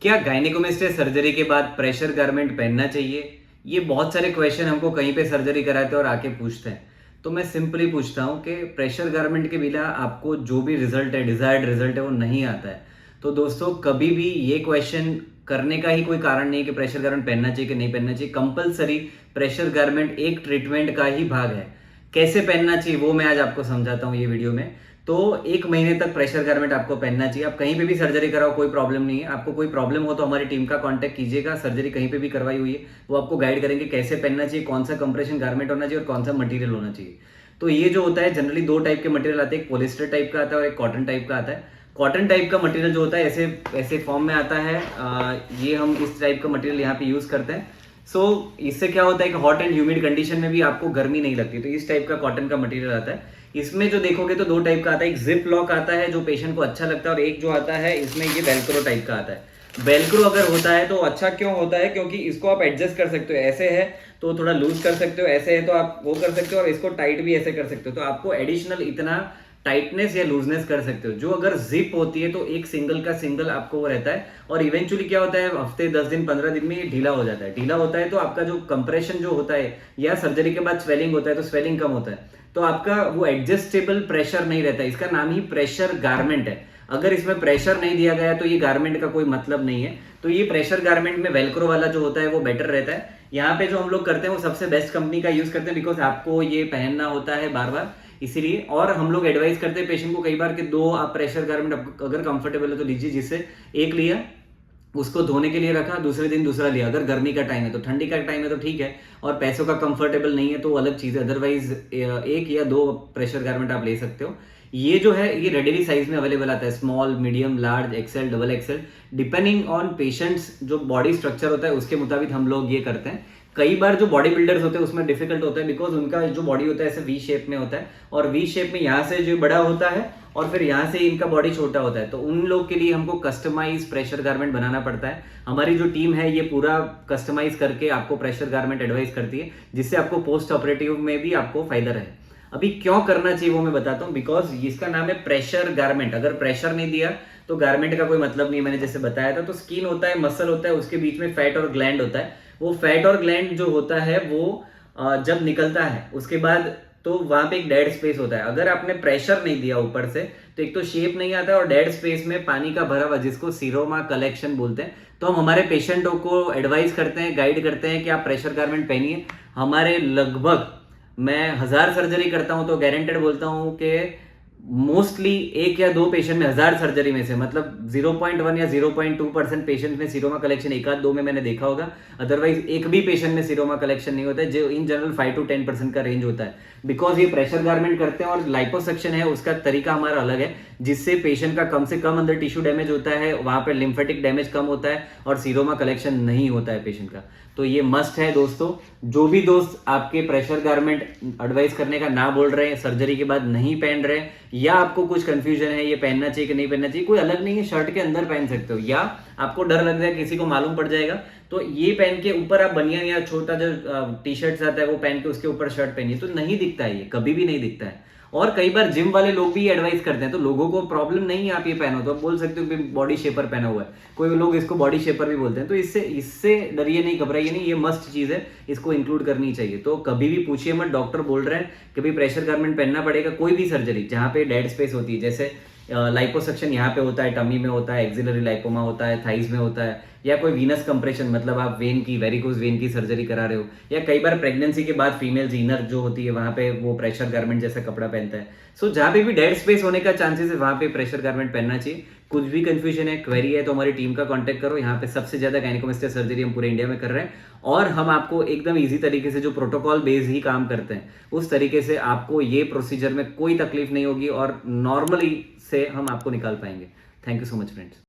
क्या gynaecomastia surgery के बाद प्रेशर गारमेंट पहनना चाहिए? ये बहुत सारे क्वेश्चन हमको कहीं पे सर्जरी कराते हैं और आके पूछते हैं। तो मैं सिंपली पूछता हूँ कि प्रेशर गारमेंट के बिना आपको जो भी रिजल्ट है, डिजायर्ड रिजल्ट है, वो नहीं आता है। तो दोस्तों कभी भी ये क्वेश्चन करने का ही कोई कारण नहीं कि प्रेशर गारमेंट पहनना चाहिए कि नहीं पहनना चाहिए। कंपलसरी प्रेशर गारमेंट एक ट्रीटमेंट का ही भाग है। कैसे पहनना चाहिए वो मैं आज आपको समझाता हूँ ये वीडियो में। तो 1 महीने तक प्रेशर गारमेंट आपको पहनना चाहिए। आप कहीं पे भी सर्जरी कराओ, कोई प्रॉब्लम नहीं है। आपको कोई प्रॉब्लम हो तो हमारी टीम का कांटेक्ट कीजिएगा। सर्जरी कहीं पे भी करवाई हुई है, वो आपको गाइड करेंगे कैसे पहनना चाहिए, कौन सा कंप्रेशन गारमेंट होना चाहिए और कौन सा मटेरियल होना चाहिए। तो ये जो होता है जनरली 2 टाइप के मटेरियल आते हैं, एक पॉलिस्टर टाइप का आता है और एक कॉटन टाइप का आता है। कॉटन टाइप का मटेरियल जो होता है ऐसे ऐसे फॉर्म में आता है। ये हम इस टाइप का मटेरियल यहाँ पे यूज करते हैं। इससे क्या होता है कि हॉट एंड ह्यूमिड कंडीशन में भी आपको गर्मी नहीं लगती। तो इस टाइप का कॉटन का मटेरियल आता है। इसमें जो देखोगे तो 2 टाइप का आता है, एक जिप लॉक आता है जो पेशेंट को अच्छा लगता है, और एक जो आता है इसमें ये वेलक्रो टाइप का आता है। वेलक्रो अगर होता है तो अच्छा क्यों होता है, क्योंकि इसको आप एडजस्ट कर सकते हो। ऐसे है तो थोड़ा लूज कर सकते हो, ऐसे है तो आप वो कर सकते हो, और इसको टाइट भी ऐसे कर सकते हो। तो आपको एडिशनल इतना टाइटनेस या लूजनेस कर सकते हो। जो अगर जिप होती है तो एक सिंगल का सिंगल आपको वो रहता है, और इवेंचुअली क्या होता है हफ्ते 10 दिन 15 दिन में ये ढीला हो जाता है। ढीला होता है तो आपका जो कंप्रेशन जो होता है या सर्जरी के बाद स्वेलिंग होता है तो स्वेलिंग कम होता है। तो आपका वो एडजस्टेबल प्रेशर नहीं रहता। इसका नाम ही प्रेशर गारमेंट है। अगर इसमें प्रेशर नहीं दिया गया तो ये गारमेंट का कोई मतलब नहीं है। तो ये प्रेशर गारमेंट में वेलक्रो वाला जो होता है वो बेटर रहता है। यहाँ पे जो हम लोग करते हैं वो सबसे बेस्ट कंपनी का यूज करते हैं, बिकॉज आपको ये पहनना होता है बार बार, इसीलिए। और हम लोग एडवाइस करते हैं पेशेंट को कई बार कि 2 आप प्रेशर गारमेंट अगर कंफर्टेबल है तो लीजिए, जिससे एक लिया उसको धोने के लिए रखा, दूसरे दिन दूसरा लिया। अगर गर्मी का टाइम है तो, ठंडी का टाइम है तो ठीक है, और पैसों का कंफर्टेबल नहीं है तो अलग चीज है। अदरवाइज 1 या 2 प्रेशर गारमेंट आप ले सकते हो। ये जो है ये रेडीली साइज में अवेलेबल आता है, small, medium, large, XL, double XL, depending on patients जो बॉडी स्ट्रक्चर होता है उसके मुताबिक हम लोग ये करते हैं। कई बार जो बॉडी बिल्डर्स होते हैं उसमें डिफिकल्ट होता है, बिकॉज उनका जो बॉडी होता है ऐसे वी शेप में होता है, और वी शेप में यहाँ से जो बड़ा होता है और फिर यहाँ से इनका बॉडी छोटा होता है। तो उन लोग के लिए हमको कस्टमाइज प्रेशर गारमेंट बनाना पड़ता है। हमारी जो टीम है ये पूरा कस्टमाइज करके आपको प्रेशर गारमेंट एडवाइस करती है, जिससे आपको पोस्ट ऑपरेटिव में भी आपको फायदा रहे। अभी क्यों करना चाहिए वो मैं बताता हूँ, बिकॉज इसका नाम है प्रेशर गारमेंट। अगर प्रेशर नहीं दिया तो गारमेंट का कोई मतलब नहीं, मैंने जैसे बताया था। तो स्किन होता है, मसल होता है, उसके बीच में फैट और ग्लैंड होता है। वो फैट और ग्लैंड जो होता है वो जब निकलता है उसके बाद तो वहां पे एक डेड स्पेस होता है। अगर आपने प्रेशर नहीं दिया ऊपर से तो एक तो शेप नहीं आता है, और डेड स्पेस में पानी का भरा हुआ, जिसको सीरोमा कलेक्शन बोलते हैं। तो हम हमारे पेशेंटों को एडवाइस करते हैं, गाइड करते हैं कि आप प्रेशर गारमेंट पहनिए। हमारे लगभग, मैं 1000 सर्जरी करता हूं तो गारंटेड बोलता हूं कि मोस्टली 1 या 2 पेशेंट में, 1000 सर्जरी में से, मतलब 0.1 या 0.2% पेशेंट में सीरोमा कलेक्शन 1-2 में मैंने देखा होगा। अदरवाइज एक भी पेशेंट में सीरोमा कलेक्शन नहीं होता है, जो इन जनरल 5 to 10% का रेंज होता है। बिकॉज ये प्रेशर गारमेंट करते हैं और लाइपोसक्शन है उसका तरीका हमारा अलग है, जिससे पेशेंट का कम से कम अंदर टिश्यू डैमेज होता है, वहां पर लिम्फेटिक डैमेज कम होता है और सीरोमा कलेक्शन नहीं होता है पेशेंट का। तो ये मस्ट है दोस्तों। जो भी दोस्त आपके प्रेशर गारमेंट एडवाइस करने का ना बोल रहे हैं, सर्जरी के बाद नहीं पहन रहे, या आपको कुछ कंफ्यूजन है ये पहनना चाहिए कि नहीं पहनना चाहिए, कोई अलग नहीं है, शर्ट के अंदर पहन सकते हो, या आपको डर लग जाए किसी को मालूम पड़ जाएगा तो ये पहन के ऊपर आप बनियान या छोटा जो टी शर्ट आता है वो पहन के उसके ऊपर शर्ट पहनिए, तो नहीं दिखता है, ये कभी भी नहीं दिखता है। और कई बार जिम वाले लोग भी एडवाइस करते हैं, तो लोगों को प्रॉब्लम नहीं है आप ये पहनो, तो आप बोल सकते हो कि बॉडी शेपर पहना हुआ है। कोई लोग इसको बॉडी शेपर भी बोलते हैं। तो इससे इससे डरिए नहीं, घबराइए नहीं, ये मस्ट चीज है, इसको इंक्लूड करनी चाहिए। तो कभी भी पूछिए मत, डॉक्टर बोल रहे हैं कि भाई प्रेशर गारमेंट पहनना पड़ेगा, कोई भी सर्जरी जहां पे डेड स्पेस होती है, जैसे लाइपोसक्शन यहाँ पे होता है, टमी में होता है, एक्सिलरी लाइपोमा होता है, थाइज में होता है, या कोई वीनस कंप्रेशन, मतलब आप वेन की, वेरिकोज वेन की सर्जरी करा रहे हो, या कई बार प्रेगनेंसी के बाद फीमेल जीनर जो होती है वहां पे वो प्रेशर गारमेंट जैसा कपड़ा पहनता है। जहां पे भी डेड स्पेस होने का चांसेस है वहां पे प्रेशर गारमेंट पहनना चाहिए। कुछ भी कंफ्यूजन है, क्वेरी है, तो हमारी टीम का कांटेक्ट करो। यहाँ पे सबसे ज्यादा गायनेकोमेस्टिया सर्जरी हम पूरे इंडिया में कर रहे हैं, और हम आपको एकदम इजी तरीके से, जो प्रोटोकॉल बेस ही काम करते हैं उस तरीके से, आपको ये प्रोसीजर में कोई तकलीफ नहीं होगी और नॉर्मली से हम आपको निकाल पाएंगे। Thank you so much friends.